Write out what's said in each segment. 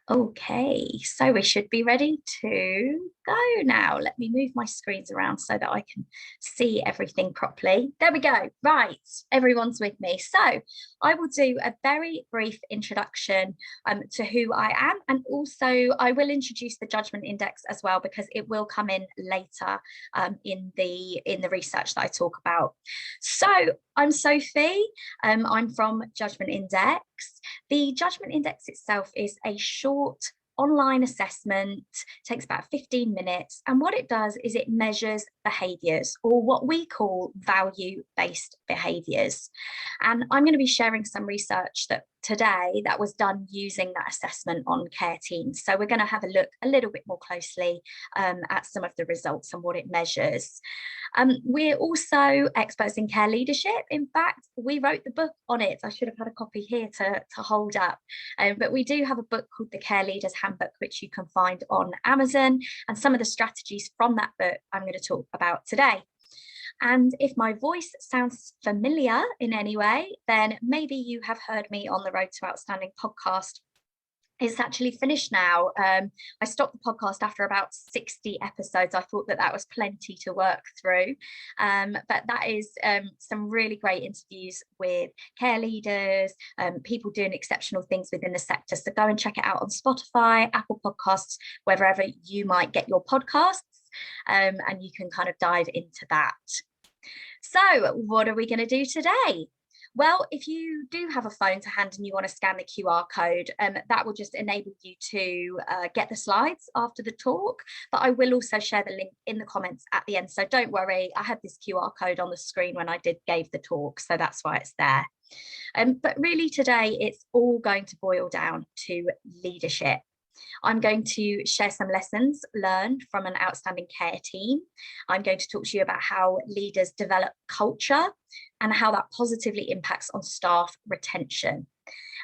Okay, so we should be ready to go now. Let me move my screens around so that I can see everything properly. There we go. Right, everyone's with me. So I will do a very brief introduction to who I am, and also I will introduce the judgment index as well because it will come in later in the research that I talk about. So I'm Sophie. I'm from Judgment Index. The judgment index itself is a short online assessment, takes about 15 minutes. And what it does is it measures behaviors, or what we call value-based behaviors. And I'm going to be sharing some research that today that was done using that assessment on care teams. So we're going to have a look a little bit more closely at some of the results and what it measures. We're also experts in care leadership. In fact, we wrote the book on it. I should have had a copy here to hold up. But we do have a book called The Care Leaders Handbook, which you can find on Amazon. And some of the strategies from that book I'm going to talk about today. And if my voice sounds familiar in any way, then maybe you have heard me on the Road to Outstanding podcast. It's actually finished now. I stopped the podcast after about 60 episodes. I thought that that was plenty to work through. But that is some really great interviews with care leaders, people doing exceptional things within the sector. So go and check it out on Spotify, Apple Podcasts, wherever you might get your podcasts. And you can kind of dive into that. So what are we going to do today? Well, if you do have a phone to hand and you want to scan the QR code, that will just enable you to get the slides after the talk. But I will also share the link in the comments at the end. So don't worry, I had this QR code on the screen when I gave the talk, so that's why it's there. But really today, it's all going to boil down to leadership. I'm going to share some lessons learned from an outstanding care team. I'm going to talk to you about how leaders develop culture and how that positively impacts on staff retention.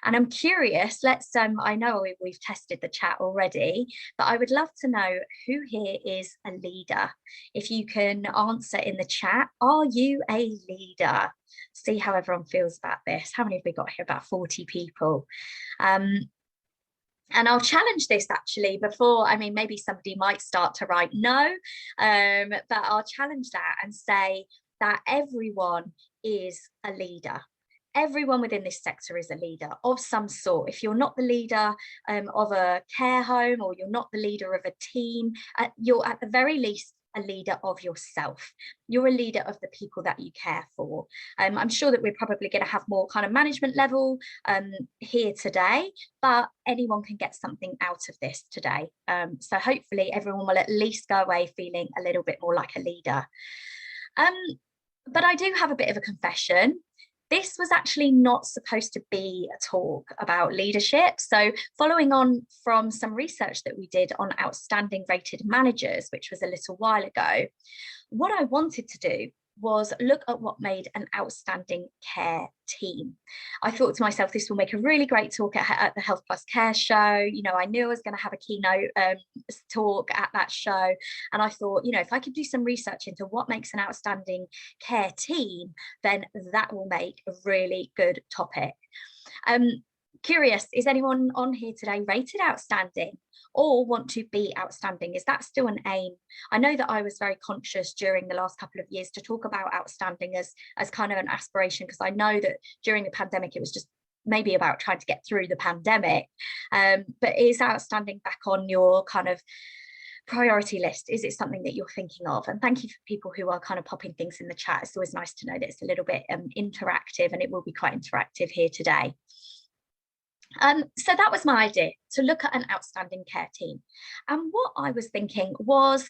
And I'm curious, I know we've tested the chat already, but I would love to know who here is a leader. If you can answer in the chat, are you a leader? See how everyone feels about this. How many have we got here? About 40 people. And I'll challenge this actually before, maybe somebody might start to write no, but I'll challenge that and say that everyone is a leader. Everyone within this sector is a leader of some sort. If you're not the leader of a care home, or you're not the leader of a team, you're at the very least a leader of yourself. You're a leader of the people that you care for. I'm sure that we're probably going to have more kind of management level here today, but anyone can get something out of this today. So hopefully everyone will at least go away feeling a little bit more like a leader. But I do have a bit of a confession. This was actually not supposed to be a talk about leadership. So following on from some research that we did on outstanding rated managers, which was a little while ago, what I wanted to do was look at what made an outstanding care team. I thought to myself, this will make a really great talk at the Health Plus Care show. You know, I knew I was going to have a keynote talk at that show. And I thought, you know, if I could do some research into what makes an outstanding care team, then that will make a really good topic. Curious, is anyone on here today rated outstanding or want to be outstanding? Is that still an aim? I know that I was very conscious during the last couple of years to talk about outstanding as kind of an aspiration, because I know that during the pandemic it was just maybe about trying to get through the pandemic. But is outstanding back on your kind of priority list? Is it something that you're thinking of? And thank you for people who are kind of popping things in the chat. It's always nice to know that it's a little bit interactive, and it will be quite interactive here today. So that was my idea, to look at an outstanding care team. And what I was thinking was,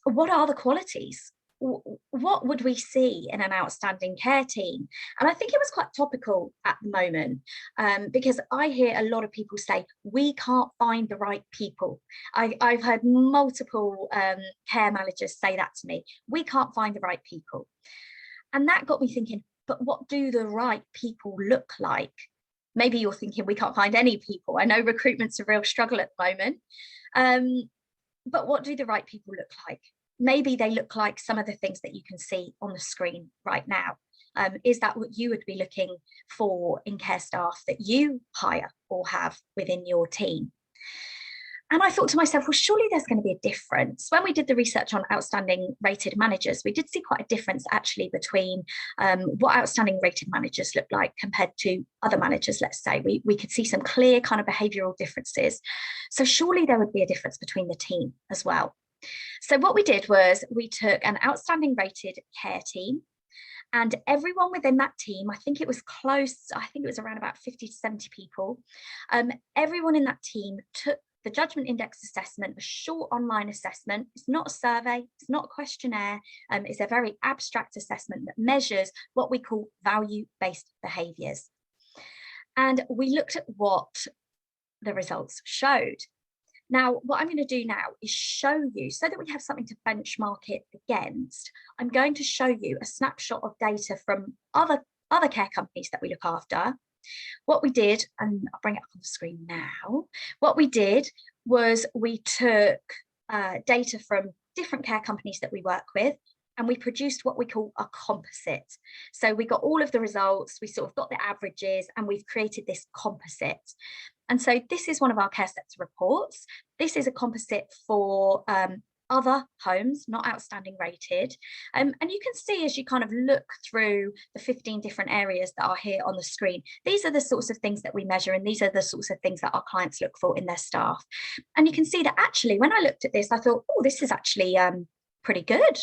what are the qualities? What would we see in an outstanding care team? And I think it was quite topical at the moment, because I hear a lot of people say, we can't find the right people. I've heard multiple care managers say that to me, we can't find the right people. And that got me thinking, but what do the right people look like? Maybe you're thinking we can't find any people. I know recruitment's a real struggle at the moment. But what do the right people look like? Maybe they look like some of the things that you can see on the screen right now. Is that what you would be looking for in care staff that you hire or have within your team? And I thought to myself, well, surely there's going to be a difference. When we did the research on outstanding rated managers, we did see quite a difference actually between what outstanding rated managers look like compared to other managers, let's say. We could see some clear kind of behavioural differences. So surely there would be a difference between the team as well. So what we did was we took an outstanding rated care team, and everyone within that team, I think it was around about 50 to 70 people. Everyone in that team took the judgment index assessment, a short online assessment. It's not a survey, it's not a questionnaire. It's a very abstract assessment that measures what we call value-based behaviours. And we looked at what the results showed. Now, what I'm going to do now is show you, so that we have something to benchmark it against, I'm going to show you a snapshot of data from other care companies that we look after. What we did, and I'll bring it up on the screen now, what we did was we took data from different care companies that we work with, and we produced what we call a composite. So we got all of the results, we sort of got the averages, and we've created this composite. And so this is one of our care sector reports. This is a composite for other homes, not outstanding rated. And you can see as you kind of look through the 15 different areas that are here on the screen, these are the sorts of things that we measure, and these are the sorts of things that our clients look for in their staff. And you can see that actually, when I looked at this, I thought, oh, this is actually pretty good.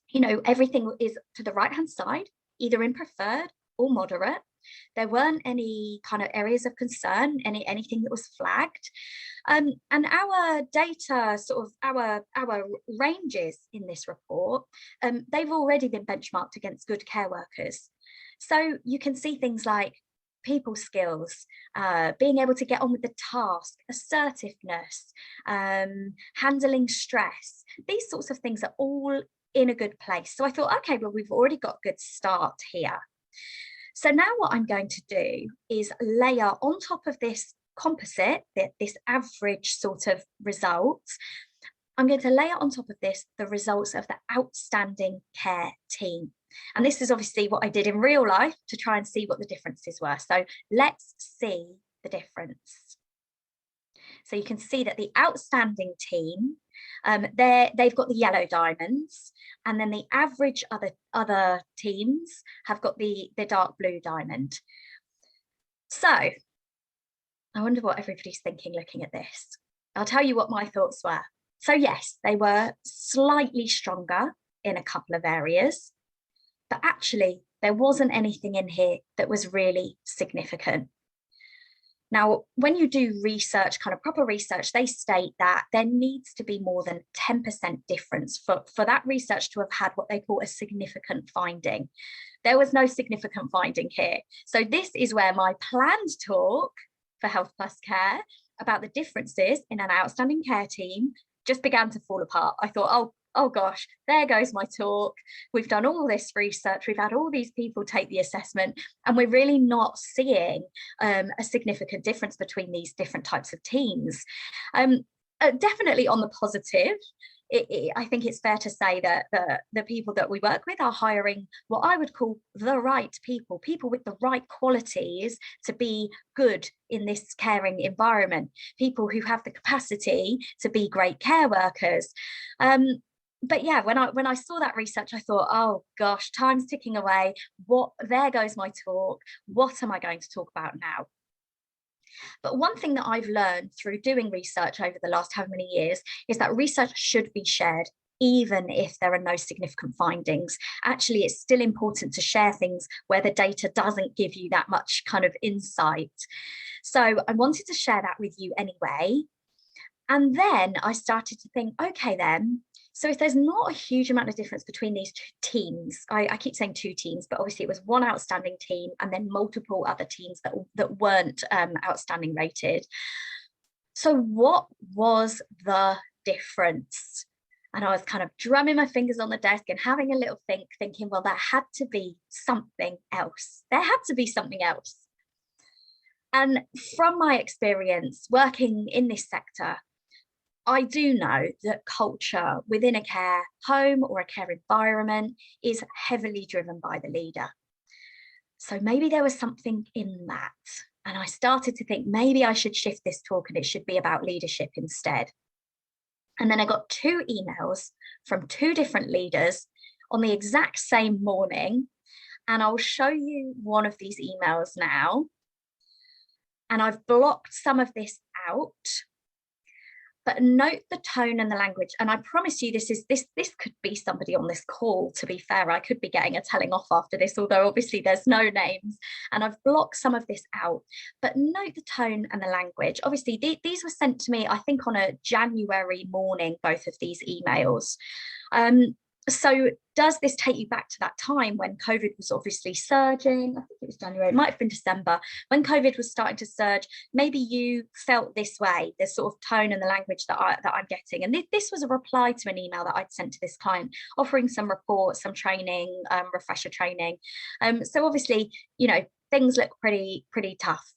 You know, everything is to the right-hand side, either in preferred or moderate. There weren't any kind of areas of concern, anything that was flagged. And our data, sort of our ranges in this report, they've already been benchmarked against good care workers. So you can see things like people skills, being able to get on with the task, assertiveness, handling stress. These sorts of things are all in a good place. So I thought, okay, well, we've already got a good start here. So now what I'm going to do is layer on top of this composite, this average sort of results, I'm going to layer on top of this the results of the outstanding care team. And this is obviously what I did in real life to try and see what the differences were. So let's see the difference. So you can see that the outstanding team, they've got the yellow diamonds, and then the average other teams have got the dark blue diamond. So I wonder what everybody's thinking looking at this. I'll tell you what my thoughts were. So yes, they were slightly stronger in a couple of areas, but actually there wasn't anything in here that was really significant. Now, when you do research, kind of proper research, they state that there needs to be more than 10% difference for that research to have had what they call a significant finding. There was no significant finding here. So this is where my planned talk for Health Plus Care about the differences in an outstanding care team just began to fall apart. I thought, oh gosh, there goes my talk. We've done all this research, we've had all these people take the assessment, and we're really not seeing a significant difference between these different types of teams. Definitely on the positive, I think it's fair to say that the people that we work with are hiring what I would call the right people with the right qualities to be good in this caring environment, people who have the capacity to be great care workers. But yeah, when I saw that research, I thought, oh gosh, time's ticking away. There goes my talk. What am I going to talk about now? But one thing that I've learned through doing research over the last how many years is that research should be shared, even if there are no significant findings. Actually, it's still important to share things where the data doesn't give you that much kind of insight. So I wanted to share that with you anyway. And then I started to think, okay, then, so if there's not a huge amount of difference between these two teams, I keep saying two teams, but obviously it was one outstanding team and then multiple other teams that weren't outstanding rated. So what was the difference? And I was kind of drumming my fingers on the desk and having a little think, thinking, well, there had to be something else. There had to be something else. And from my experience working in this sector, I do know that culture within a care home or a care environment is heavily driven by the leader. So maybe there was something in that. And I started to think maybe I should shift this talk and it should be about leadership instead. And then I got 2 emails from 2 different leaders on the exact same morning. And I'll show you one of these emails now. And I've blocked some of this out. But note the tone and the language. And I promise you, this could be somebody on this call, to be fair. I could be getting a telling off after this, although obviously there's no names. And I've blocked some of this out. But note the tone and the language. Obviously, these were sent to me, I think, on a January morning, both of these emails. So does this take you back to that time when COVID was obviously surging? I think it was January, it might have been December, when COVID was starting to surge. Maybe you felt this way, this sort of tone and the language that I'm getting. And this was a reply to an email that I'd sent to this client, offering some reports, some training, refresher training. So obviously, you know, things look pretty tough.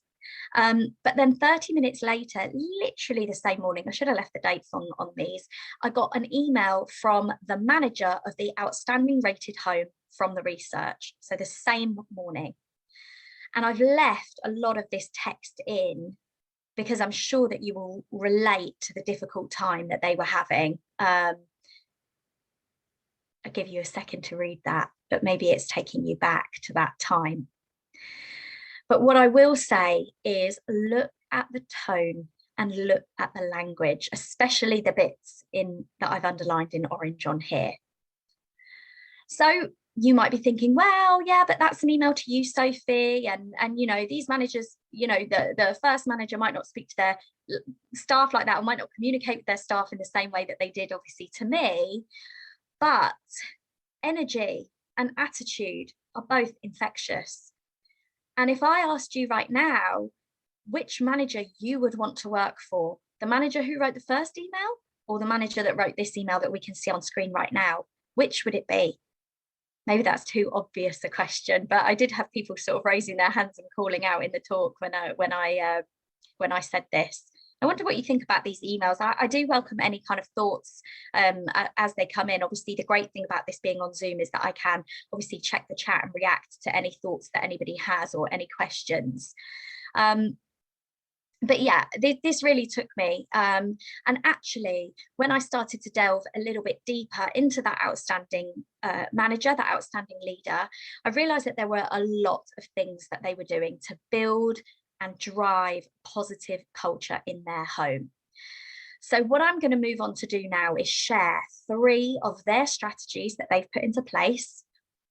But then 30 minutes later, literally the same morning, I should have left the dates on these, I got an email from the manager of the outstanding rated home from the research. So the same morning. And I've left a lot of this text in because I'm sure that you will relate to the difficult time that they were having. I'll give you a second to read that, but maybe it's taking you back to that time. But what I will say is look at the tone and look at the language, especially the bits that I've underlined in orange on here. So you might be thinking, well, yeah, but that's an email to you, Sophie. And you know, these managers, you know, the first manager might not speak to their staff like that, or might not communicate with their staff in the same way that they did, obviously, to me. But energy and attitude are both infectious. And if I asked you right now, which manager you would want to work for, the manager who wrote the first email or the manager that wrote this email that we can see on screen right now, which would it be? Maybe that's too obvious a question, but I did have people sort of raising their hands and calling out in the talk when I said this. I wonder what you think about these emails. I do welcome any kind of thoughts as they come in. Obviously, the great thing about this being on Zoom is that I can obviously check the chat and react to any thoughts that anybody has or any questions. But yeah, this really took me. And actually, when I started to delve a little bit deeper into that outstanding manager, that outstanding leader, I realized that there were a lot of things that they were doing to build and drive positive culture in their home. So what I'm going to move on to do now is share 3 of their strategies that they've put into place.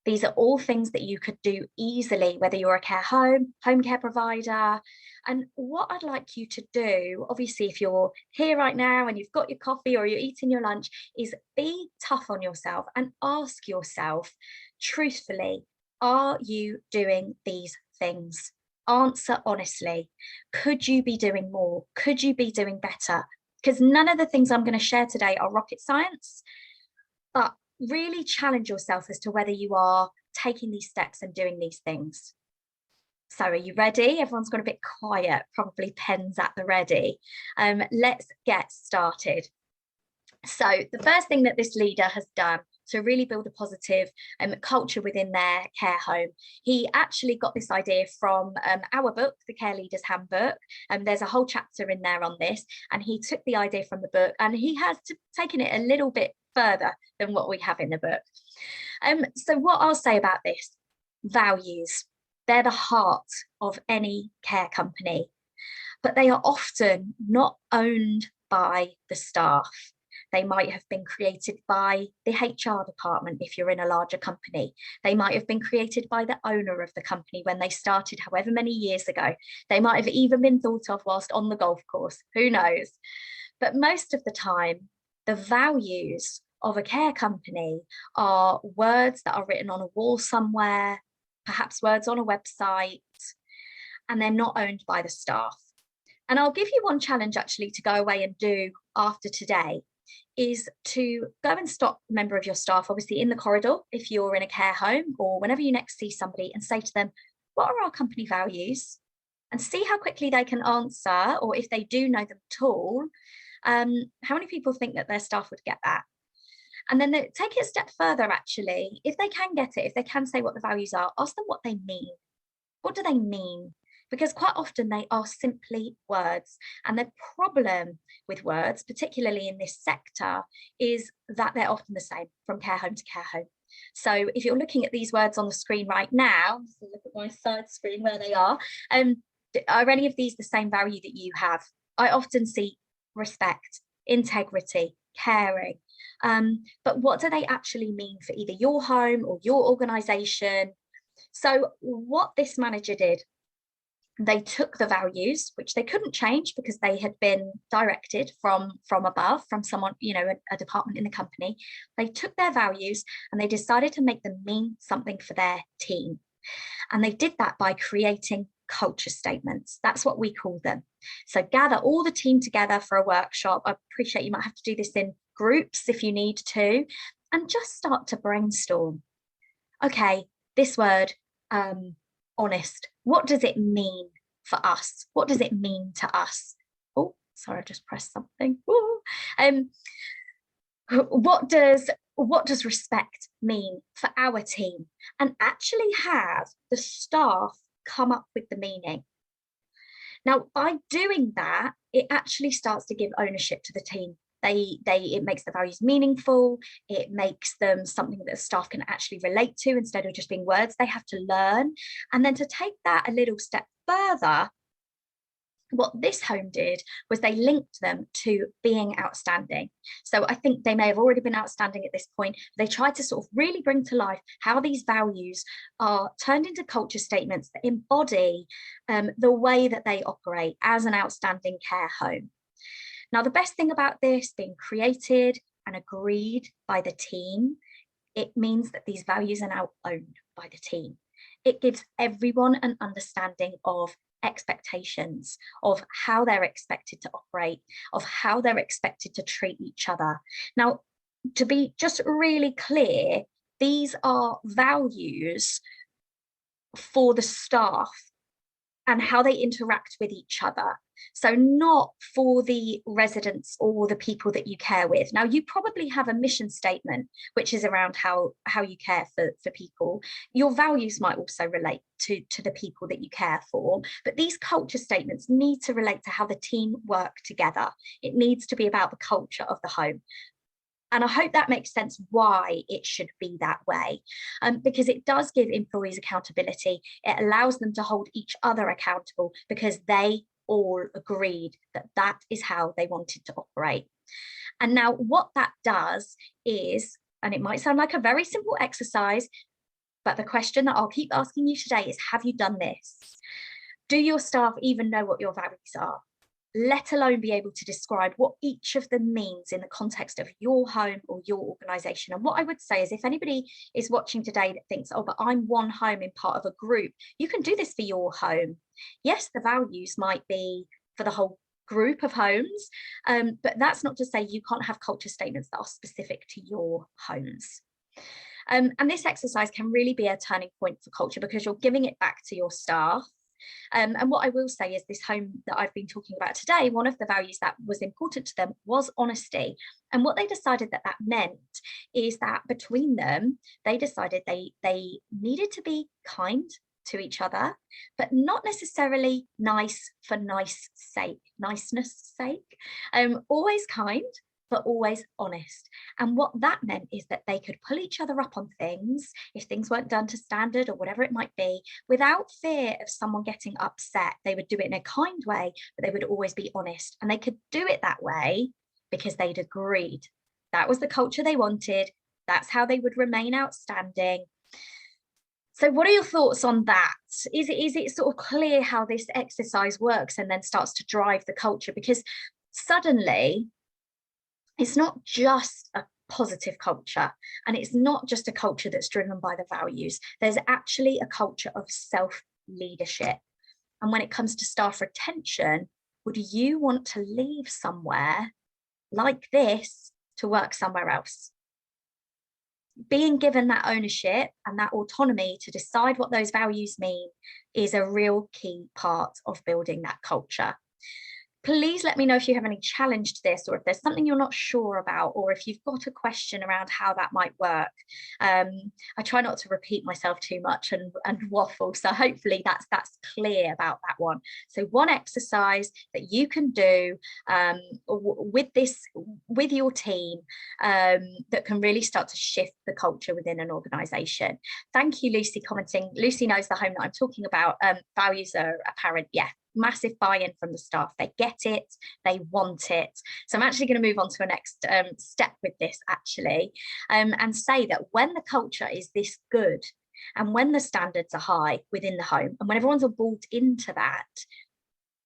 These are all things that you could do easily, whether you're a care home care provider. And what I'd like you to do, obviously, if you're here right now and you've got your coffee or you're eating your lunch, is be tough on yourself and ask yourself truthfully, are you doing these things? Answer honestly. Could you be doing more? Could you be doing better? Because none of the things I'm going to share today are rocket science, but really challenge yourself as to whether you are taking these steps and doing these things. So are you ready? Everyone's got a bit quiet, probably pens at the ready. Let's get started. So the first thing that this leader has done to really build a positive culture within their care home, he actually got this idea from our book, the Care Leaders Handbook. There's a whole chapter in there on this, and he took the idea from the book and he has taken it a little bit further than what we have in the book. So what I'll say about this, values, they're the heart of any care company, but they are often not owned by the staff. They might have been created by the HR department if you're in a larger company. They might have been created by the owner of the company when they started however many years ago. They might have even been thought of whilst on the golf course, who knows? But most of the time, the values of a care company are words that are written on a wall somewhere, perhaps words on a website, and they're not owned by the staff. And I'll give you one challenge actually to go away and do after today, is to go and stop a member of your staff, obviously in the corridor, if you're in a care home, or whenever you next see somebody, and say to them, what are our company values? And see how quickly they can answer, or if they do know them at all, How many people think that their staff would get that? And then they take it a step further, actually. If they can get it, if they can say what the values are, ask them what they mean. What do they mean? Because quite often they are simply words. And the problem with words, particularly in this sector, is that they're often the same from care home to care home. So if you're looking at these words on the screen right now, so look at my side screen where they are any of these the same value that you have? I often see respect, integrity, caring. But what do they actually mean for either your home or your organisation? So what this manager did, they took the values, which they couldn't change because they had been directed from above, from someone, a department in the company. They took their values and they decided to make them mean something for their team. And they did that by creating culture statements. That's what we call them. So gather all the team together for a workshop. I appreciate you might have to do this in groups if you need to, and just start to brainstorm. Okay, this word, honest, what does it mean for us? What does it mean to us? Oh, sorry, I just pressed something. What does respect mean for our team? And actually have the staff come up with the meaning. Now, by doing that, it actually starts to give ownership to the team. It makes the values meaningful. It makes them something that the staff can actually relate to instead of just being words they have to learn. And then to take that a little step further, what this home did was they linked them to being outstanding. So I think they may have already been outstanding at this point. They tried to sort of really bring to life how these values are turned into culture statements that embody the way that they operate as an outstanding care home. Now, the best thing about this being created and agreed by the team, it means that these values are now owned by the team. It gives everyone an understanding of expectations, of how they're expected to operate, of how they're expected to treat each other. Now, to be just really clear, these are values for the staff and how they interact with each other. So not for the residents or the people that you care with. Now, you probably have a mission statement, which is around how you care for people. Your values might also relate to the people that you care for, but these culture statements need to relate to how the team work together. It needs to be about the culture of the home. And I hope that makes sense why it should be that way, because it does give employees accountability. It allows them to hold each other accountable because they all agreed that that is how they wanted to operate. And now what that does is, and it might sound like a very simple exercise, but the question that I'll keep asking you today is, have you done this? Do your staff even know what your values are? Let alone be able to describe what each of them means in the context of your home or your organisation. And what I would say is, if anybody is watching today that thinks, oh, but I'm one home in part of a group, you can do this for your home. Yes, the values might be for the whole group of homes, but that's not to say you can't have culture statements that are specific to your homes. And this exercise can really be a turning point for culture because you're giving it back to your staff. And what I will say is this home that I've been talking about today, one of the values that was important to them was honesty. And what they decided that meant is that between them, they decided they needed to be kind to each other, but not necessarily nice for niceness sake, always kind, but always honest. And what that meant is that they could pull each other up on things if things weren't done to standard or whatever it might be, without fear of someone getting upset. They would do it in a kind way, but they would always be honest. And they could do it that way because they'd agreed. That was the culture they wanted. That's how they would remain outstanding. So what are your thoughts on that? Is it sort of clear how this exercise works and then starts to drive the culture? Because suddenly, it's not just a positive culture, and it's not just a culture that's driven by the values. There's actually a culture of self-leadership. And when it comes to staff retention, would you want to leave somewhere like this to work somewhere else? Being given that ownership and that autonomy to decide what those values mean is a real key part of building that culture. Please let me know if you have any challenge to this, or if there's something you're not sure about, or if you've got a question around how that might work. I try not to repeat myself too much and waffle, so hopefully that's clear about that one. So one exercise that you can do with your team that can really start to shift the culture within an organization. Thank you, Lucy, commenting. Lucy knows the home that I'm talking about. Values are apparent. Yeah, massive buy-in from the staff. They get it, they want it. So I'm actually going to move on to a next step with this, actually, and say that when the culture is this good, and when the standards are high within the home, and when everyone's bought into that,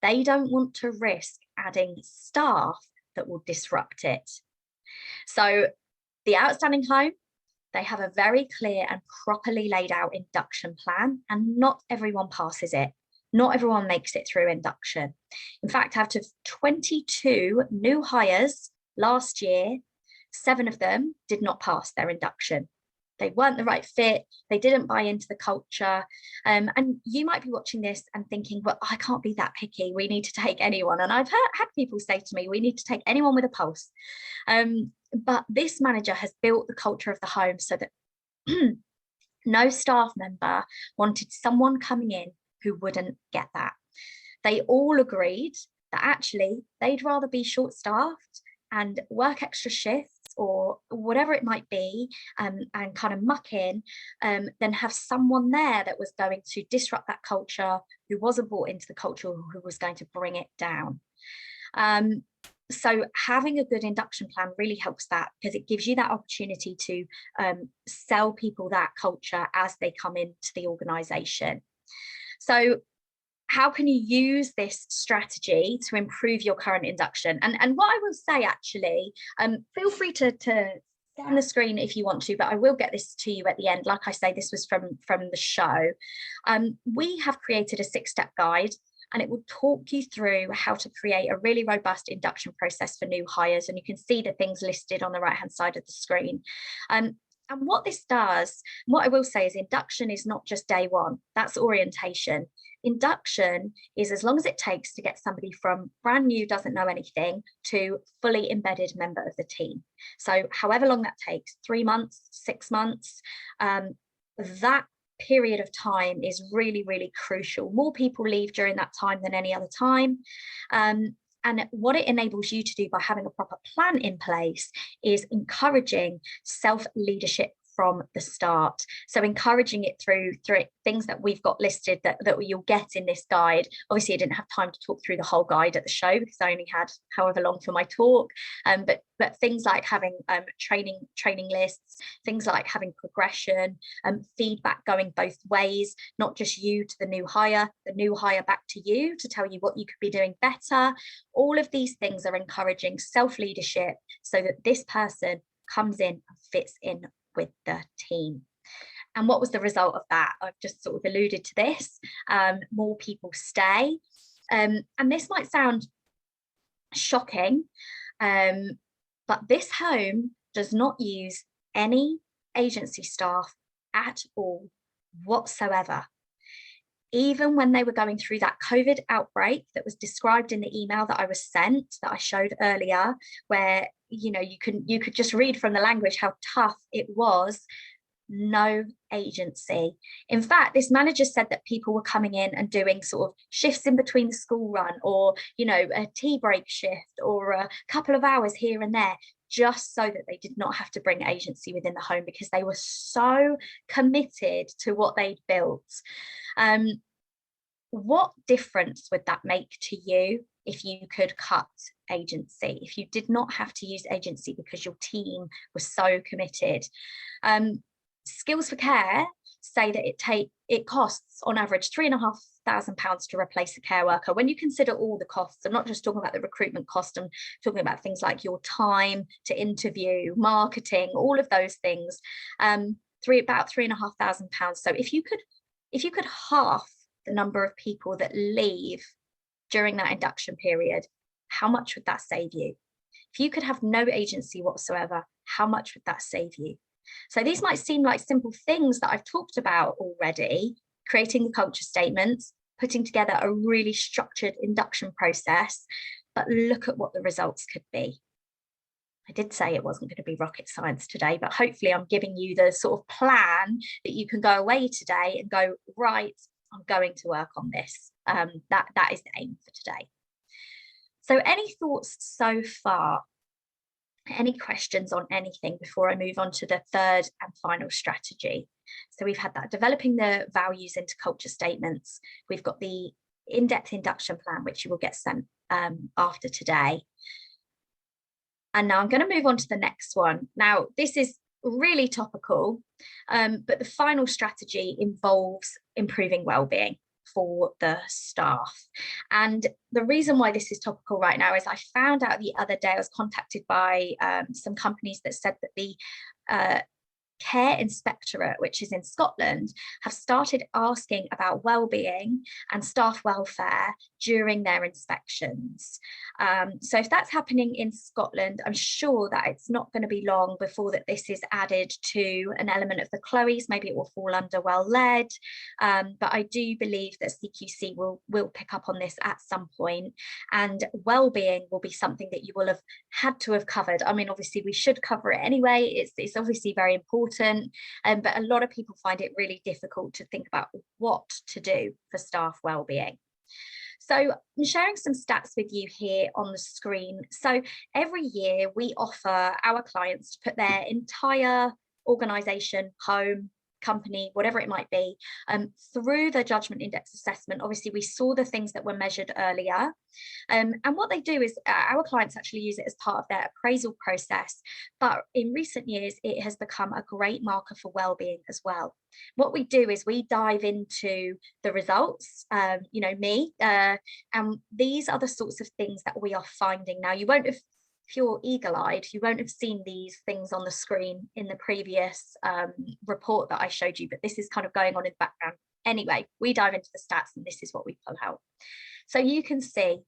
they don't want to risk adding staff that will disrupt it. So the outstanding home, they have a very clear and properly laid out induction plan, and not everyone passes it. Not everyone makes it through induction. In fact, out of 22 new hires last year, 7 of them did not pass their induction. They weren't the right fit. They didn't buy into the culture. And you might be watching this and thinking, well, I can't be that picky. We need to take anyone. And I've had people say to me, we need to take anyone with a pulse. But this manager has built the culture of the home so that no staff member wanted someone coming in who wouldn't get that. They all agreed that actually they'd rather be short-staffed and work extra shifts or whatever it might be, and kind of muck in, than have someone there that was going to disrupt that culture, who wasn't bought into the culture, who was going to bring it down. So having a good induction plan really helps that, because it gives you that opportunity to sell people that culture as they come into the organization. So how can you use this strategy to improve your current induction? And what I will say, actually, feel free to scan the screen if you want to, but I will get this to you at the end. Like I say, this was from the show. We have created a 6-step guide, and it will talk you through how to create a really robust induction process for new hires. And you can see the things listed on the right-hand side of the screen. And what this does, what I will say is induction is not just day one, that's orientation. Induction is as long as it takes to get somebody from brand new, doesn't know anything, to fully embedded member of the team. So however long that takes, 3 months, 6 months, that period of time is really, really crucial. More people leave during that time than any other time. And what it enables you to do by having a proper plan in place is encouraging self-leadership from the start. So encouraging it through things that we've got listed that you'll get in this guide. Obviously, I didn't have time to talk through the whole guide at the show because I only had however long for my talk. But things like having training lists, things like having progression, feedback going both ways, not just you to the new hire back to you to tell you what you could be doing better. All of these things are encouraging self-leadership so that this person comes in and fits in with the team. And what was the result of that? I've just sort of alluded to this. More people stay. And this might sound shocking, but this home does not use any agency staff at all whatsoever. Even when they were going through that COVID outbreak that was described in the email that I was sent, that I showed earlier, where you could just read from the language how tough it was. No agency. In fact, this manager said that people were coming in and doing sort of shifts in between the school run, or a tea break shift, or a couple of hours here and there, just so that they did not have to bring agency within the home, because they were so committed to what they'd built. What difference would that make to you if you could cut agency, if you did not have to use agency because your team was so committed? Skills for Care say that it costs on average £3,500 to replace a care worker. When you consider all the costs, I'm not just talking about the recruitment cost, I'm talking about things like your time to interview, marketing, all of those things. About £3,500. So if you could half the number of people that leave during that induction period, how much would that save you? If you could have no agency whatsoever, how much would that save you? So these might seem like simple things that I've talked about already: creating the culture statements, putting together a really structured induction process. but look at what the results could be. I did say it wasn't going to be rocket science today, but hopefully I'm giving you the sort of plan that you can go away today and go, right, I'm going to work on this. That is the aim for today. So any thoughts so far? Any questions on anything before I move on to the third and final strategy? So we've had that, developing the values into culture statements. We've got the in-depth induction plan, which you will get sent after today. And now I'm going to move on to the next one. Now, this is really topical, but the final strategy involves improving well-being for the staff. And the reason why this is topical right now is I found out the other day, I was contacted by some companies that said that the Care Inspectorate, which is in Scotland, have started asking about well-being and staff welfare during their inspections. So if that's happening in Scotland, I'm sure that it's not going to be long before that this is added to an element of the Chloe's. Maybe it will fall under well-led, but I do believe that CQC will pick up on this at some point, and well-being will be something that you will have had to have covered. I mean, obviously we should cover it anyway. It's obviously very important. But a lot of people find it really difficult to think about what to do for staff well-being. So I'm sharing some stats with you here on the screen. So every year we offer our clients to put their entire organisation, home, company, whatever it might be, through the judgment index assessment. Obviously, we saw the things that were measured earlier. And what they do is our clients actually use it as part of their appraisal process. But in recent years, it has become a great marker for well-being as well. What we do is we dive into the results, and these are the sorts of things that we are finding. Now, you won't have, if you're eagle-eyed, you won't have seen these things on the screen in the previous report that I showed you, but this is kind of going on in the background. Anyway, we dive into the stats and this is what we pull out. So you can see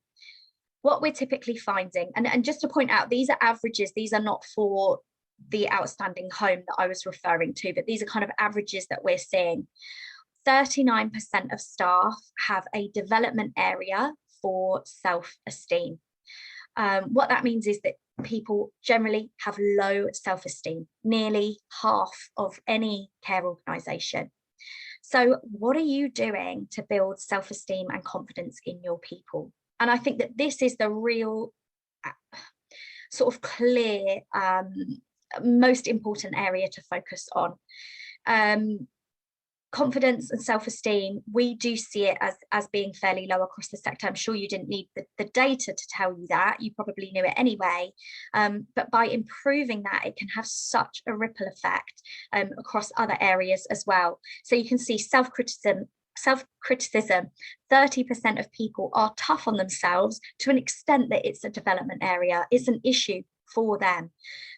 what we're typically finding. And just to point out, these are averages. These are not for the outstanding home that I was referring to, but these are kind of averages that we're seeing. 39% of staff have a development area for self-esteem. What that means is that people generally have low self-esteem, nearly half of any care organisation. So what are you doing to build self-esteem and confidence in your people? And I think that this is the real sort of clear, most important area to focus on. Confidence and self-esteem, we do see it as being fairly low across the sector. I'm sure you didn't need the data to tell you that. You probably knew it anyway. But by improving that, it can have such a ripple effect across other areas as well. So you can see self-criticism, 30% of people are tough on themselves to an extent that it's a development area, it's an issue for them.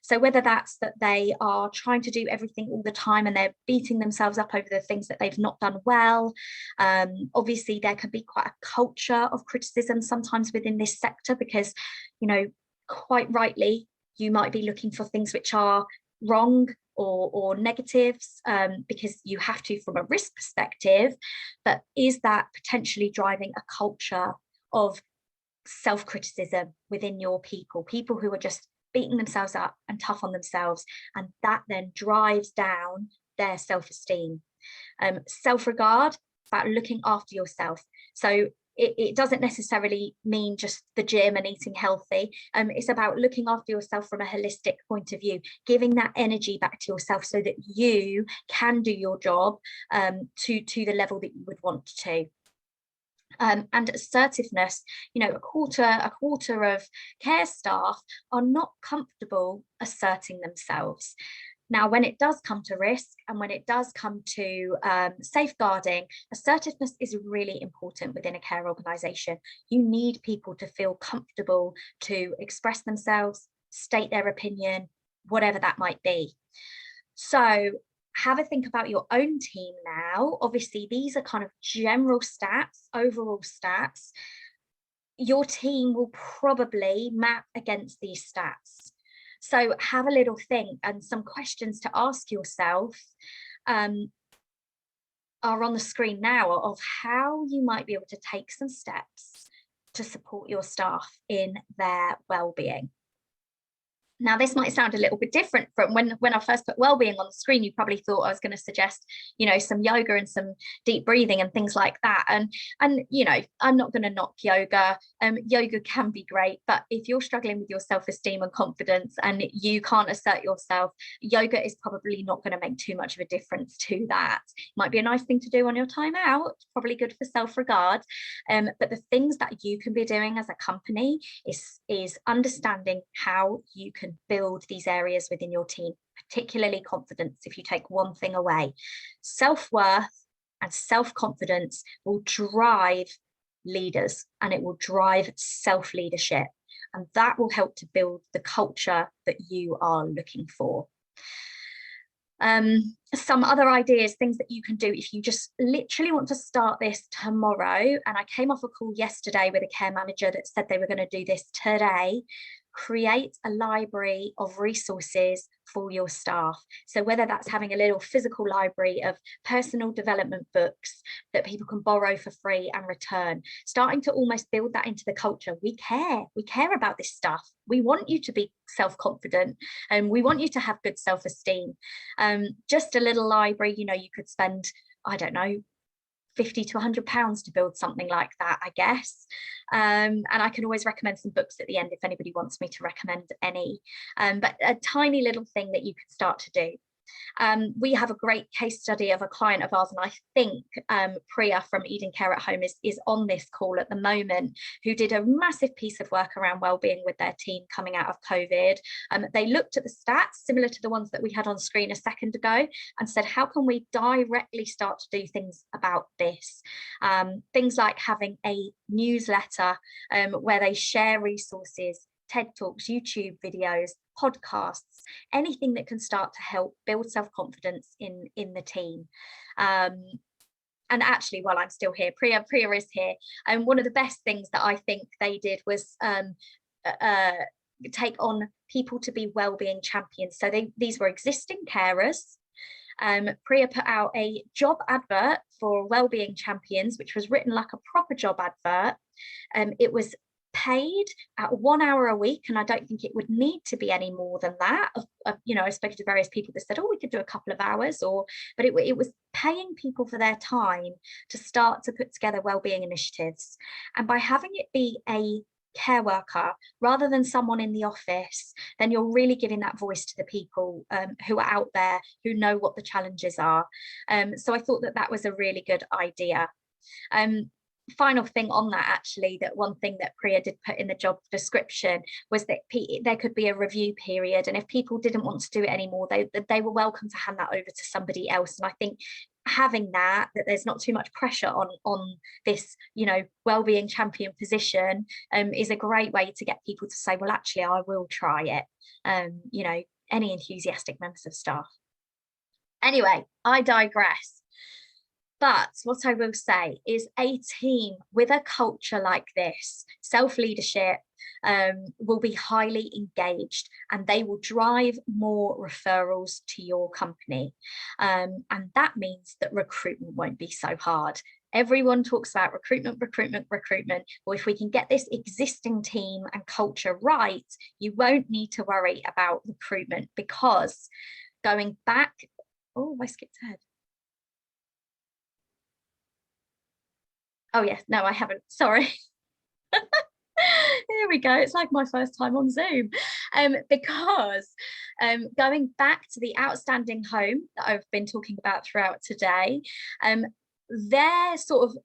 So whether that's that they are trying to do everything all the time and they're beating themselves up over the things that they've not done well. Obviously there can be quite a culture of criticism sometimes within this sector because, quite rightly, you might be looking for things which are wrong or negatives because you have to from a risk perspective, but is that potentially driving a culture of self-criticism within your people who are just beating themselves up and tough on themselves, and that then drives down their self-esteem. Self-regard, about looking after yourself. So it doesn't necessarily mean just the gym and eating healthy. It's about looking after yourself from a holistic point of view, giving that energy back to yourself so that you can do your job to the level that you would want to. And assertiveness, a quarter of care staff are not comfortable asserting themselves. Now, when it does come to risk and when it does come to safeguarding, assertiveness is really important within a care organisation. You need people to feel comfortable to express themselves, state their opinion, whatever that might be. So have a think about your own team now. Obviously, these are kind of general stats, overall stats. Your team will probably map against these stats. So have a little think, and some questions to ask yourself are on the screen now of how you might be able to take some steps to support your staff in their well-being. Now, this might sound a little bit different from when I first put well-being on the screen. You probably thought I was going to suggest, some yoga and some deep breathing and things like that. And I'm not going to knock yoga. Yoga can be great, but if you're struggling with your self-esteem and confidence and you can't assert yourself, yoga is probably not going to make too much of a difference to that. It might be a nice thing to do on your time out, probably good for self-regard. But the things that you can be doing as a company is understanding how you can build these areas within your team, particularly confidence. If you take one thing away, self-worth and self-confidence will drive leaders, and it will drive self-leadership, and that will help to build the culture that you are looking for. Some other ideas, things that you can do if you just literally want to start this tomorrow. And I came off a call yesterday with a care manager that said they were going to do this today. Create a library of resources for your staff. So whether that's having a little physical library of personal development books that people can borrow for free and return, starting to almost build that into the culture. We care about this stuff. We want you to be self-confident, and we want you to have good self-esteem. Just a little library, you could spend, I don't know, £50 to £100 to build something like that, I guess. And I can always recommend some books at the end if anybody wants me to recommend any. But a tiny little thing that you can start to do. We have a great case study of a client of ours, and I think Priya from Eden Care at Home is on this call at the moment, who did a massive piece of work around wellbeing with their team coming out of COVID. They looked at the stats similar to the ones that we had on screen a second ago and said, how can we directly start to do things about this? Things like having a newsletter where they share resources, TED Talks, YouTube videos, podcasts, anything that can start to help build self-confidence in the team. And actually, while I'm still here, Priya is here. And one of the best things that I think they did was take on people to be wellbeing champions. So these were existing carers. Priya put out a job advert for wellbeing champions, which was written like a proper job advert. It was paid at 1 hour a week, and I don't think it would need to be any more than that. I spoke to various people that said, we could do a couple of hours, but it was paying people for their time to start to put together wellbeing initiatives. And by having it be a care worker rather than someone in the office, then you're really giving that voice to the people who are out there, who know what the challenges are. So I thought that was a really good idea. Final thing on that, actually, that one thing that Priya did put in the job description was that there could be a review period, and if people didn't want to do it anymore, they were welcome to hand that over to somebody else. And I think having that there's not too much pressure on this wellbeing champion position is a great way to get people to say, well, actually I will try it. Any enthusiastic members of staff. Anyway, I digress. But what I will say is a team with a culture like this, self-leadership, will be highly engaged, and they will drive more referrals to your company. And that means that recruitment won't be so hard. Everyone talks about recruitment. Well, if we can get this existing team and culture right, you won't need to worry about recruitment, because going back, I skipped ahead. Oh yes, no, I haven't, sorry. Here we go, it's like my first time on Zoom. Because going back to the outstanding home that I've been talking about throughout today, their sort of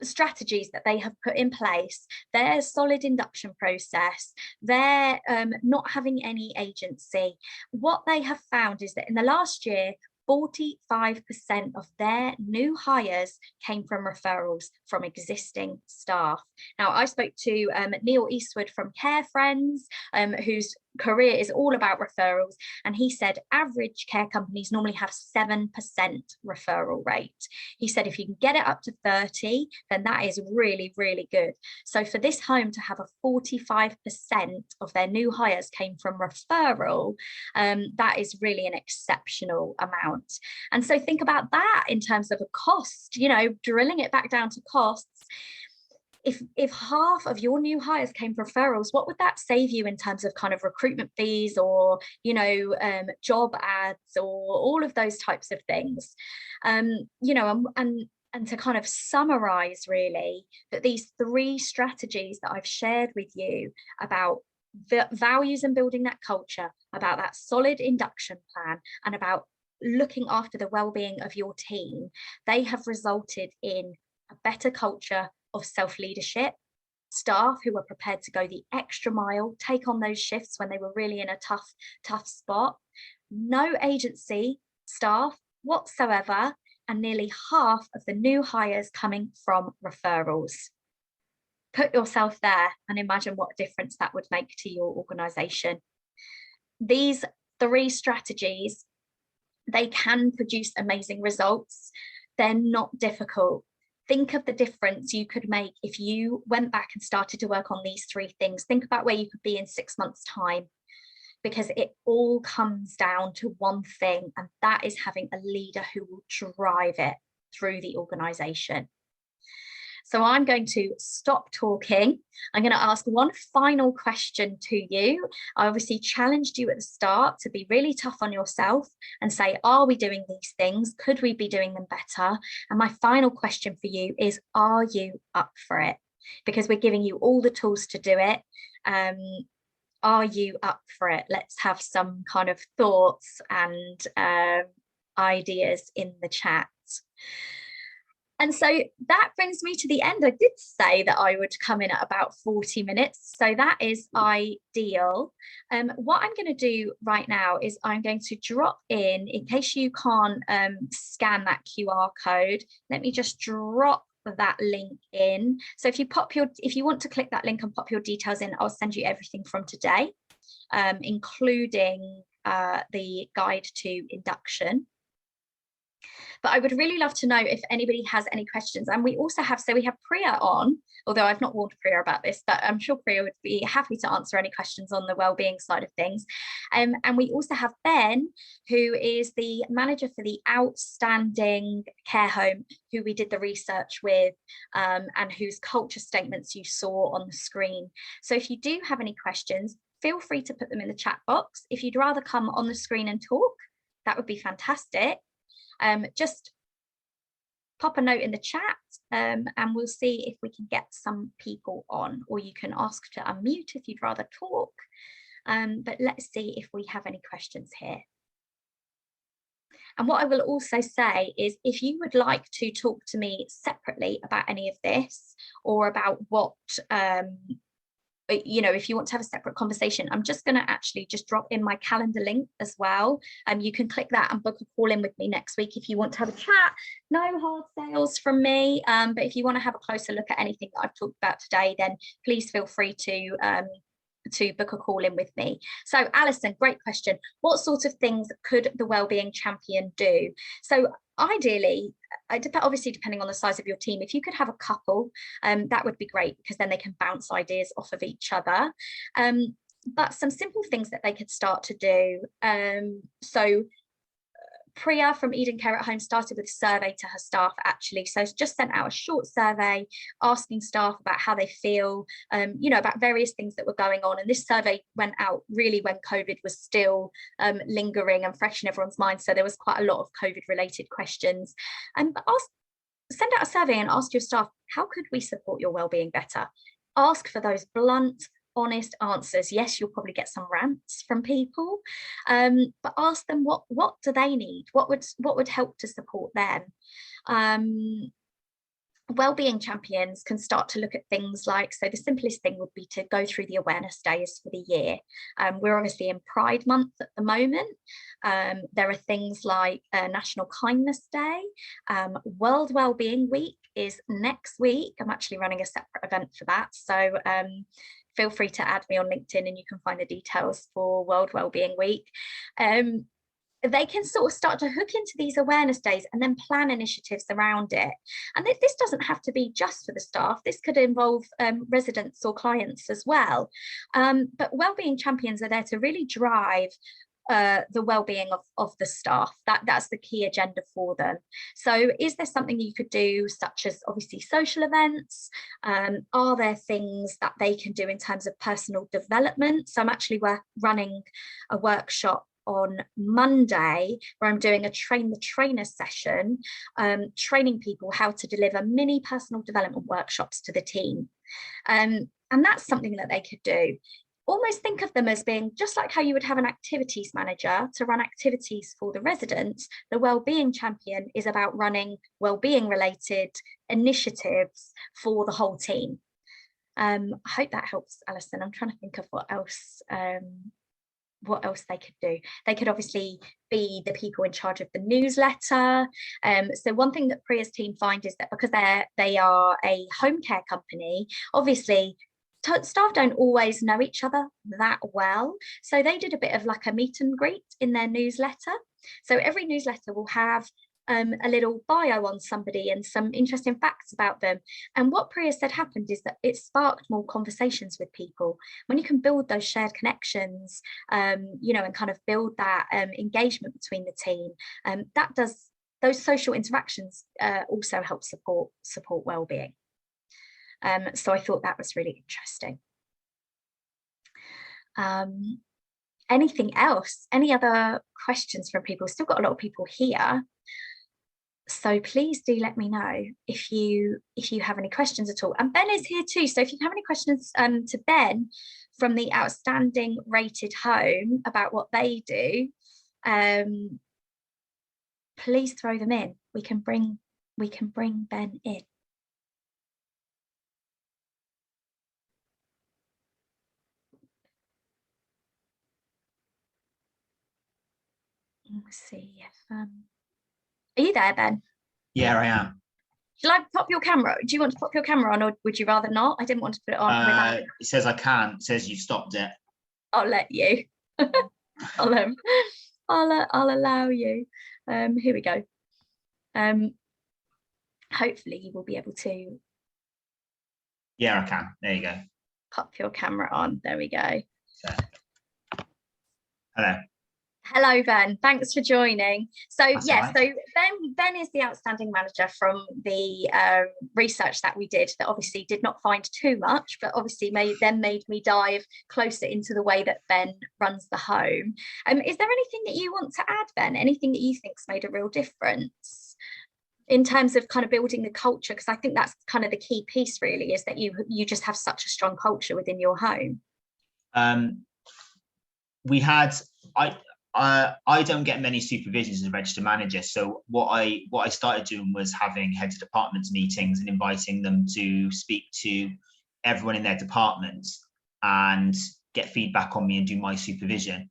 strategies that they have put in place, their solid induction process, their not having any agency, what they have found is that in the last year, 45% of their new hires came from referrals from existing staff. Now, I spoke to Neil Eastwood from Care Friends, whose career is all about referrals, and he said average care companies normally have 7% referral rate. He said if you can get it up to 30, then that is really, really good. So for this home to have a 45% of their new hires came from referral, that is really an exceptional amount. And so think about that in terms of a cost, drilling it back down to costs. if half of your new hires came from referrals, what would that save you in terms of kind of recruitment fees, or job ads, or all of those types of things? And to kind of summarize, really, that these 3 strategies that I've shared with you about the values and building that culture, about that solid induction plan, and about looking after the well-being of your team, they have resulted in a better culture of self-leadership, staff who were prepared to go the extra mile, take on those shifts when they were really in a tough spot, no agency staff whatsoever, and nearly half of the new hires coming from referrals. Put yourself there and imagine what difference that would make to your organization. These 3 strategies, they can produce amazing results. They're not difficult. Think of the difference you could make if you went back and started to work on these 3 things. Think about where you could be in 6 months' time, because it all comes down to one thing, and that is having a leader who will drive it through the organization. So I'm going to stop talking. I'm going to ask one final question to you. I obviously challenged you at the start to be really tough on yourself and say, are we doing these things? Could we be doing them better? And my final question for you is, are you up for it? Because we're giving you all the tools to do it. Are you up for it? Let's have some kind of thoughts and ideas in the chat. And so that brings me to the end. I did say that I would come in at about 40 minutes. So that is ideal. What I'm going to do right now is I'm going to drop in case you can't scan that QR code, let me just drop that link in. So if you want to click that link and pop your details in, I'll send you everything from today, including the guide to induction. But I would really love to know if anybody has any questions. And we also have, we have Priya on, although I've not warned Priya about this, but I'm sure Priya would be happy to answer any questions on the wellbeing side of things. And we also have Ben, who is the manager for the outstanding care home, who we did the research with, and whose culture statements you saw on the screen. So if you do have any questions, feel free to put them in the chat box. If you'd rather come on the screen and talk, that would be fantastic. Just pop a note in the chat, and we'll see if we can get some people on, or you can ask to unmute if you'd rather talk. But let's see if we have any questions here. And what I will also say is, if you would like to talk to me separately about any of this, or about what if you want to have a separate conversation, I'm just going to actually just drop in my calendar link as well. You can click that and book a call in with me next week if you want to have a chat. No hard sales from me, but if you want to have a closer look at anything that I've talked about today, then please feel free to book a call in with me. So Alison, great question. What sort of things could the wellbeing champion do? So ideally, obviously depending on the size of your team, if you could have a couple, that would be great, because then they can bounce ideas off of each other. But some simple things that they could start to do. So Priya from Eden Care at Home started with a survey to her staff, actually. So just sent out a short survey asking staff about how they feel, about various things that were going on. And this survey went out really when COVID was still lingering and fresh in everyone's mind. So there was quite a lot of COVID related questions. But send out a survey and ask your staff, how could we support your wellbeing better? Ask for those blunt, honest answers. Yes, you'll probably get some rants from people, but ask them what do they need, what would help to support them. Wellbeing champions can start to look at things like, so the simplest thing would be to go through the awareness days for the year. We're obviously in Pride Month at the moment. There are things like National Kindness Day. World Wellbeing Week is next week. I'm actually running a separate event for that, so feel free to add me on LinkedIn and you can find the details for World Wellbeing Week. They can sort of start to hook into these awareness days and then plan initiatives around it. And this doesn't have to be just for the staff. This could involve residents or clients as well. But wellbeing champions are there to really drive the well-being of the staff. That's the key agenda for them. So is there something you could do, such as obviously social events? Are there things that they can do in terms of personal development? So I'm actually running a workshop on Monday where I'm doing a train the trainer session, training people how to deliver mini personal development workshops to the team. And that's something that they could do. Almost think of them as being just like how you would have an activities manager to run activities for the residents. The wellbeing champion is about running wellbeing related initiatives for the whole team. I hope that helps, Alison. I'm trying to think of what else they could do. They could obviously be the people in charge of the newsletter. So one thing that Priya's team find is that because they are a home care company, obviously staff don't always know each other that well. So they did a bit of like a meet and greet in their newsletter. So every newsletter will have a little bio on somebody and some interesting facts about them. And what Priya said happened is that it sparked more conversations with people. When you can build those shared connections, you know, and kind of build that engagement between the team, that does, those social interactions also help support well-being. So I thought that was really interesting. Anything else? Any other questions from people? Still got a lot of people here. So please do let me know if you have any questions at all. And Ben is here too. So if you have any questions to Ben from the Outstanding Rated Home about what they do, please throw them in. We can bring Ben in. Let's see if are you there, Ben? Yeah, I am. Shall I pop your camera? Do you want to pop your camera on, or would you rather not? I didn't want to put it on without. It says I can. It says you've stopped it. I'll let you. I'll allow you. Here we go. Hopefully you will be able to. Yeah, I can. There you go. Pop your camera on. There we go. So, hello. Hello, Ben. Thanks for joining. So That's yes, right. so Ben is the outstanding manager from the research that we did that obviously did not find too much, but obviously made me dive closer into the way that Ben runs the home. Is there anything that you want to add, Ben? Anything that you think's made a real difference in terms of kind of building the culture? Because I think that's kind of the key piece really, is that you just have such a strong culture within your home. We had I don't get many supervisions as a registered manager, so what I started doing was having heads of departments meetings and inviting them to speak to everyone in their departments and get feedback on me and do my supervision.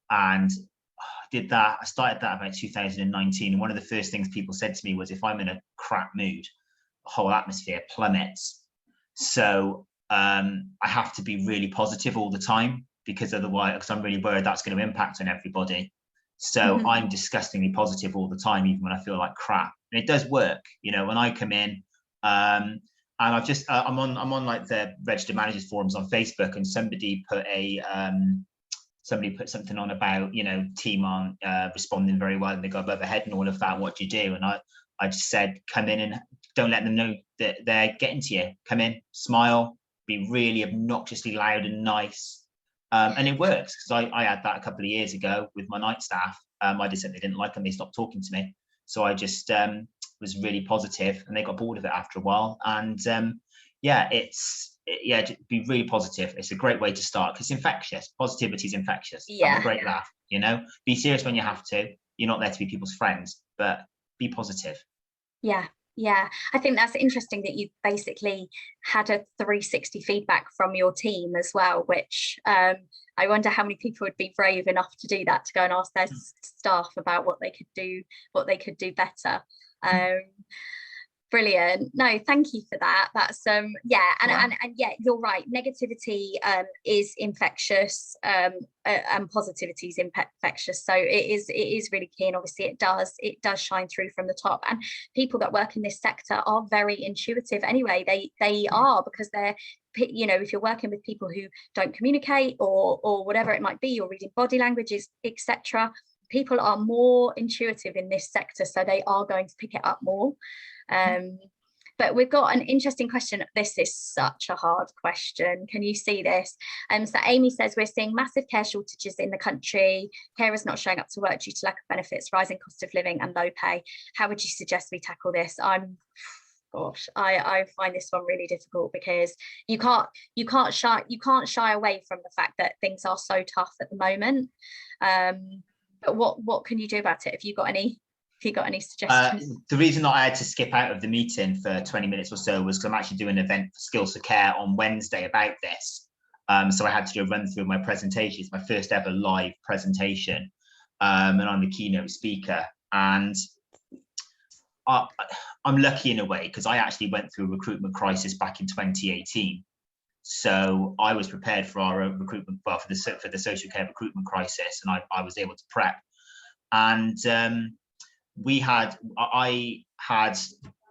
And I did that. I started that about 2019, and one of the first things people said to me was, if I'm in a crap mood, the whole atmosphere plummets. So I have to be really positive all the time, because I'm really worried that's going to impact on everybody. So I'm disgustingly positive all the time, even when I feel like crap. And it does work, you know, when I come in, and I've just, I'm on like the registered managers forums on Facebook, and somebody put something on about, you know, team aren't responding very well and they go above their head and all of that. What do you do? And I just said, come in and don't let them know that they're getting to you. Come in, smile, be really obnoxiously loud and nice. And it works, because I had that a couple of years ago with my night staff. I just said they didn't like them, they stopped talking to me. So I just was really positive, and they got bored of it after a while. And be really positive. It's a great way to start, because it's infectious. Positivity is infectious. Yeah. Have a great laugh, you know, be serious when you have to. You're not there to be people's friends, but be positive. Yeah, I think that's interesting that you basically had a 360 feedback from your team as well, which I wonder how many people would be brave enough to do that, to go and ask their staff about what they could do better. Brilliant. No, thank you for that. That's yeah, and yeah, you're right. Negativity is infectious, and positivity is infectious. So it is really key, and obviously it does shine through from the top. And people that work in this sector are very intuitive anyway. They are, because they're, you know, if you're working with people who don't communicate or whatever it might be, you're reading body languages, etc. People are more intuitive in this sector, so they are going to pick it up more. But we've got an interesting question. This is such a hard question. Can you see this? So Amy says, we're seeing massive care shortages in the country. Carers not showing up to work due to lack of benefits, rising cost of living and low pay. How would you suggest we tackle this? Gosh, I find this one really difficult, because you can't shy away from the fact that things are so tough at the moment. But what can you do about it? Have you got any suggestions? The reason that I had to skip out of the meeting for 20 minutes or so was because I'm actually doing an event for Skills for Care on Wednesday about this. So I had to do a run through of my presentation. It's my first ever live presentation, and I'm the keynote speaker. And I'm lucky in a way, because I actually went through a recruitment crisis back in 2018. So I was prepared for our recruitment, well, for the social care recruitment crisis, and I was able to prep. And I had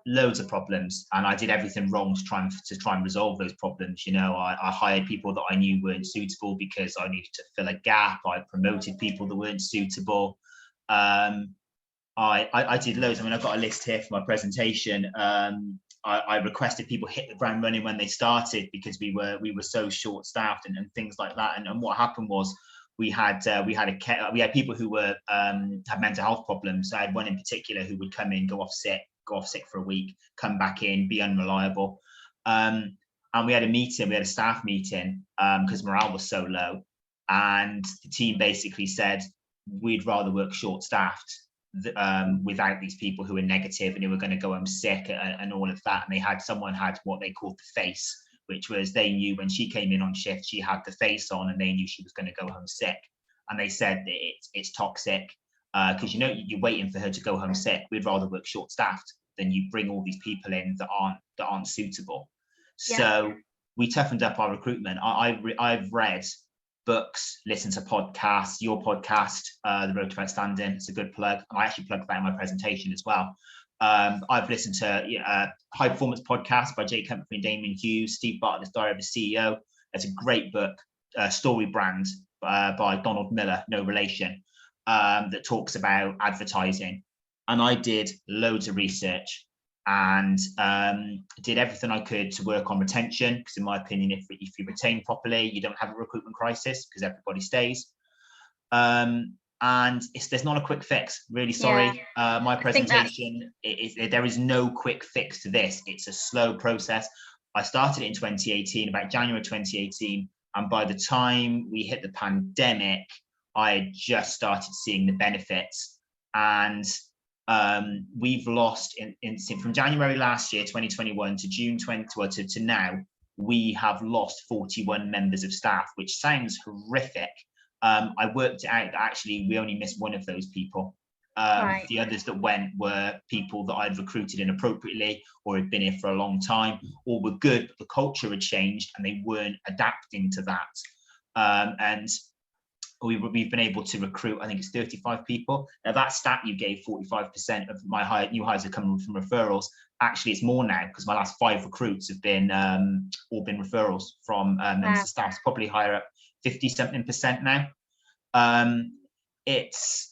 loads of problems, and I did everything wrong to try and resolve those problems. You know, I hired people that I knew weren't suitable because I needed to fill a gap. I promoted people that weren't suitable. I did loads. I mean, I've got a list here for my presentation. I requested people hit the ground running when they started, because we were so short staffed and things like that. And what happened was, we had people who were had mental health problems. I had one in particular who would come in, go off sick for a week, come back in, be unreliable. And we had a staff meeting, because morale was so low. And the team basically said, we'd rather work short staffed without these people who were negative and who were going to go home sick and all of that. And someone had what they called the face, which was, they knew when she came in on shift, she had the face on, and they knew she was going to go home sick. And they said it's toxic, because you're waiting for her to go home sick. We'd rather work short staffed than you bring all these people in that aren't suitable. Yeah. So we toughened up our recruitment. I've read books, listened to podcasts, your podcast, The Road to Outstanding. It's a good plug. I actually plugged that in my presentation as well. I've listened to High Performance Podcast by Jake Humphrey and Damien Hughes, Steve Bartlett's Diary of a CEO. It's a great book, Story Brand by Donald Miller, no relation, that talks about advertising. And I did loads of research and did everything I could to work on retention, because in my opinion, if you retain properly, you don't have a recruitment crisis, because everybody stays. And there's not a quick fix. Really sorry. Yeah. My presentation, there is no quick fix to this. It's a slow process. I started it in 2018, about January 2018. And by the time we hit the pandemic, I had just started seeing the benefits. And we've lost, from January last year, 2021, to June 20, to now, we have lost 41 members of staff, which sounds horrific. I worked out that actually we only missed one of those people. Right. The others that went were people that I'd recruited inappropriately, or had been here for a long time, or were good, but the culture had changed and they weren't adapting to that. And we've been able to recruit, I think it's 35 people. Now that stat you gave, 45% of my new hires are coming from referrals. Actually, it's more now, because my last 5 recruits have been all been referrals from members of staff. It's probably higher up, 50-something% now. It's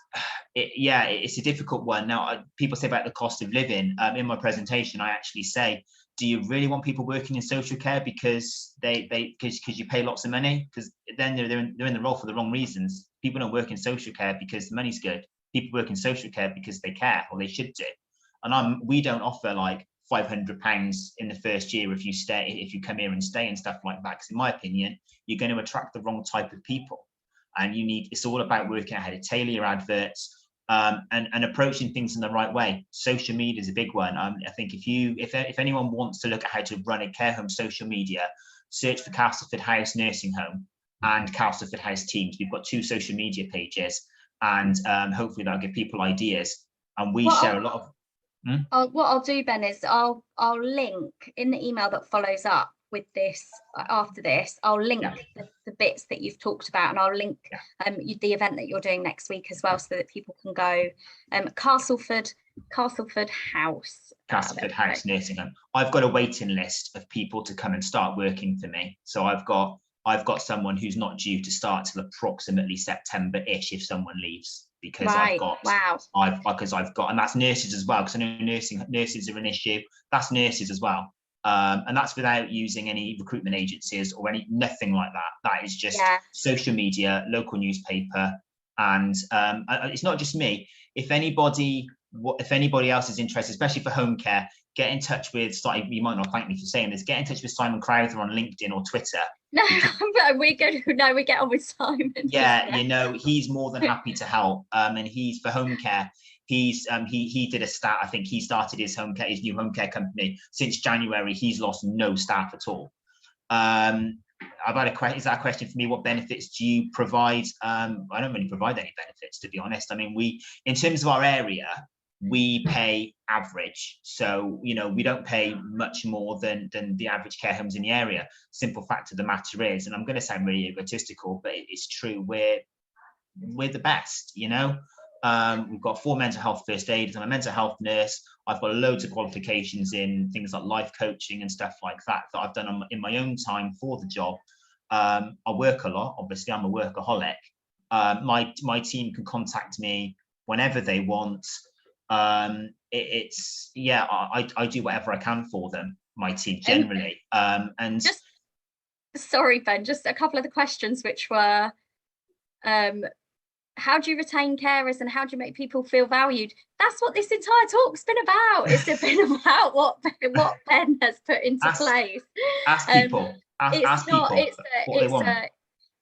a difficult one. Now, people say about the cost of living. In my presentation, I actually say, do you really want people working in social care because you pay lots of money? Because then they're in the role for the wrong reasons. People don't work in social care because the money's good. People work in social care because they care, or they should do. And we don't offer like £500 in the first year if you come here and stay and stuff like that. Because in my opinion, you're going to attract the wrong type of people. And it's all about working out how to tailor your adverts, and approaching things in the right way. Social media is a big one. I think if anyone wants to look at how to run a care home social media, search for Castleford House Nursing Home and Castleford House Teams. We've got 2 social media pages, and hopefully that'll give people ideas. And we share a lot of. What I'll do, Ben, is I'll link in the email that follows up with this after this. I'll link the bits that you've talked about, and I'll link the event that you're doing next week as well, so that people can go. Castleford House. Castleford House Nursing Home. I've got a waiting list of people to come and start working for me. So I've got someone who's not due to start till approximately September-ish if someone leaves, because I've got, and that's nurses as well, because I know nurses are an issue. That's nurses as well. And that's without using any recruitment agencies or nothing like that. That is just social media, local newspaper, and it's not just me. If anybody else is interested, especially for home care, get in touch with. You might not thank me for saying this. Get in touch with Simon Crowther on LinkedIn or Twitter. No, we're good. No, we get on with Simon. Yeah, he's more than happy to help. And he's for home care. He did a stat. I think he started his new home care company. Since January, he's lost no staff at all. I've had a question. Is that a question for me? What benefits do you provide? I don't really provide any benefits, to be honest. I mean, in terms of our area, we pay average. So, we don't pay much more than the average care homes in the area. Simple fact of the matter is, and I'm going to sound really egotistical, but it's true, we're the best, We've got 4 mental health first aiders. I'm a mental health nurse. I've got loads of qualifications in things like life coaching and stuff like that I've done in my own time for the job. I work a lot. Obviously, I'm a workaholic. My team can contact me whenever they want. I do whatever I can for them, my team generally. And sorry, Ben, just a couple of the questions, which were, how do you retain carers and how do you make people feel valued? That's what this entire talk's been about. It's been about what Ben has put into place. Ask people. Ask people.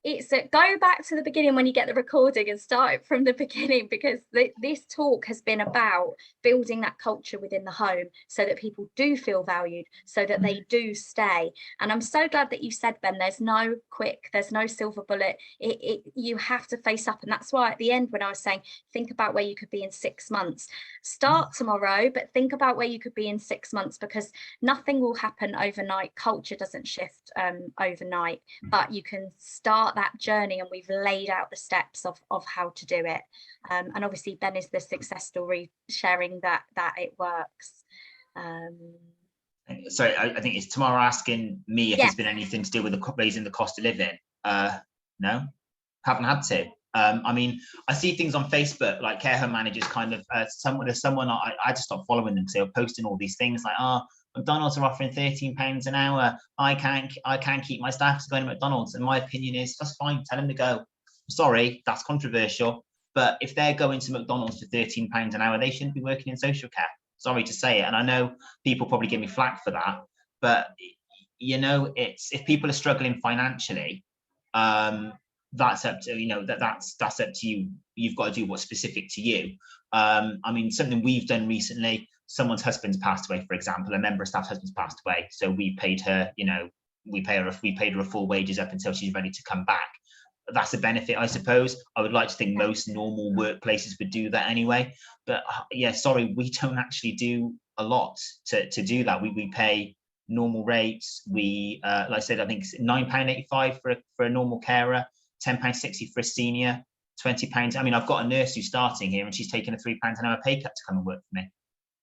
It's go back to the beginning when you get the recording and start it from the beginning, because this talk has been about building that culture within the home so that people do feel valued, so that they do stay. And I'm so glad that you said, Ben, there's no silver bullet. You have to face up. And that's why at the end, when I was saying, think about where you could be in 6 months, start tomorrow, but think about where you could be in 6 months, because nothing will happen overnight. Culture doesn't shift overnight, but you can start that journey, and we've laid out the steps of how to do it. And obviously Ben is the success story sharing that it works. Sorry, I think it's Tamara asking me if there's been anything to do with raising the cost of living. No, haven't had to. I mean, I see things on Facebook like care home managers kind of someone I had to stop following them because they were posting all these things like, McDonald's are offering £13 an hour. I can't keep my staff to going to McDonald's. And my opinion is, that's fine, tell them to go. Sorry, that's controversial. But if they're going to McDonald's for £13 an hour, they shouldn't be working in social care. Sorry to say it. And I know people probably give me flack for that. But, it's if people are struggling financially, that's up to, that's up to you. You've got to do what's specific to you. I mean, something we've done recently, someone's husband's passed away, for example, a member of staff's husband's passed away. So we paid her, we paid her a full wages up until she's ready to come back. That's a benefit, I suppose. I would like to think most normal workplaces would do that anyway. But sorry, we don't actually do a lot to do that. We pay normal rates. We, like I said, I think it's £9.85 for a normal carer, £10.60 for a senior, £20. I mean, I've got a nurse who's starting here and she's taken a £3 an hour pay cut to come and work for me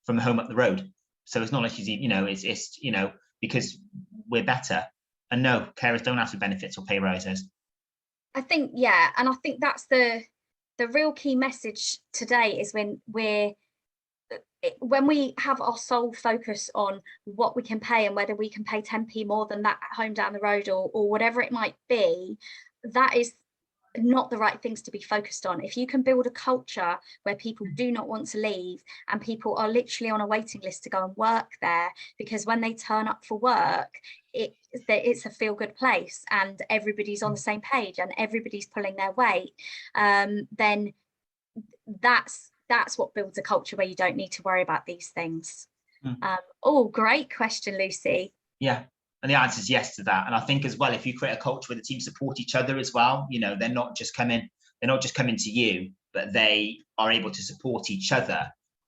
from home up the road. So it's not like she's, it's because we're better. And no, carers don't have to benefits or pay rises. I think, and I think that's the real key message today is when we have our sole focus on what we can pay and whether we can pay 10p more than that home down the road or whatever it might be, that is not the right things to be focused on. If you can build a culture where people do not want to leave and people are literally on a waiting list to go and work there, because when they turn up for work, it's a feel-good place and everybody's on the same page and everybody's pulling their weight, then that's what builds a culture where you don't need to worry about these things. Great question, Lucy. Yeah. And the answer is yes to that. And I think as well, if you create a culture where the team support each other as well, they're not just coming to you, but they are able to support each other.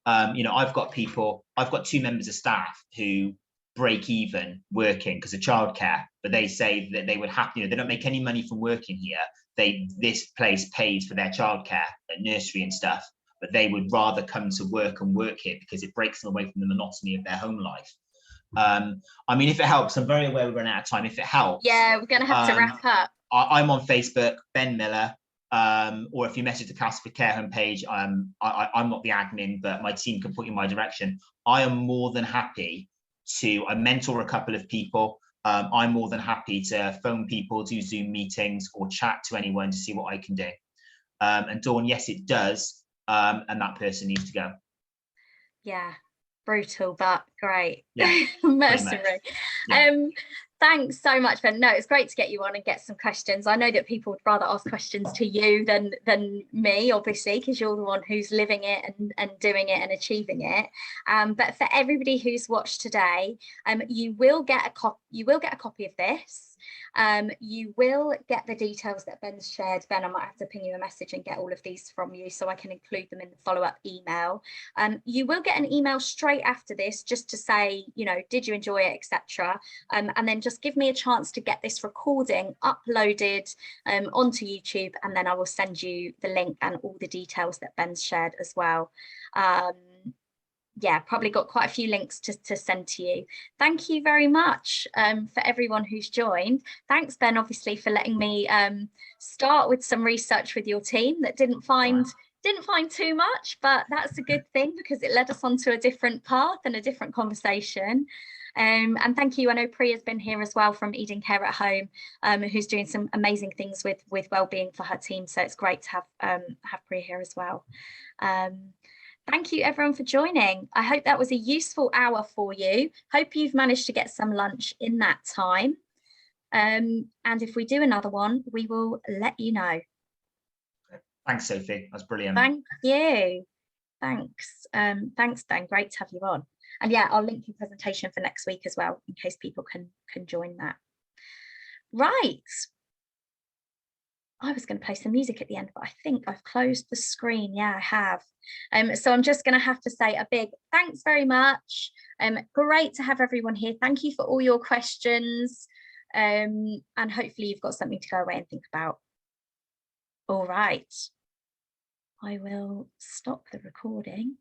I've got 2 members of staff who break even working because of childcare, but they say that they would have, they don't make any money from working here. This place pays for their childcare at nursery and stuff, but they would rather come to work and work here because it breaks them away from the monotony of their home life. If it helps, I'm very aware we're running out of time. If it helps, yeah, we're going to have to wrap up. I'm on Facebook, Ben Miller, or if you message the Castleford Care homepage, I'm not the admin, but my team can put you in my direction. I am more than happy I mentor a couple of people. I'm more than happy to phone people, do Zoom meetings, or chat to anyone to see what I can do. And Dawn, yes, it does. And that person needs to go. Yeah, brutal, but great. Yeah, mercenary. Yeah. Thanks so much, Ben. No, it's great to get you on and get some questions. I know that people would rather ask questions to you than me, obviously, because you're the one who's living it and doing it and achieving it. But for everybody who's watched today, you will get a copy of this. You will get the details that Ben's shared. Ben, I might have to ping you a message and get all of these from you so I can include them in the follow-up email. You will get an email straight after this just to say, did you enjoy it, etc. And then just give me a chance to get this recording uploaded onto YouTube, and then I will send you the link and all the details that Ben's shared as well. Yeah, probably got quite a few links to send to you. Thank you very much for everyone who's joined. Thanks, Ben, obviously, for letting me start with some research with your team that didn't find too much, but that's a good thing because it led us onto a different path and a different conversation. And thank you. I know Priya's been here as well from Eden Care at Home, who's doing some amazing things with well-being for her team. So it's great to have Priya here as well. Thank you everyone for joining. I hope that was a useful hour for you. Hope you've managed to get some lunch in that time. And if we do another one, we will let you know. Thanks, Sophie. That's brilliant. Thank you. Thanks. Thanks, Dan. Great to have you on. And yeah, I'll link your presentation for next week as well, in case people can join that. Right. I was going to play some music at the end, but I think I've closed the screen. Yeah, I have. So I'm just going to have to say a big thanks very much. Great to have everyone here. Thank you for all your questions. And hopefully you've got something to go away and think about. All right. I will stop the recording.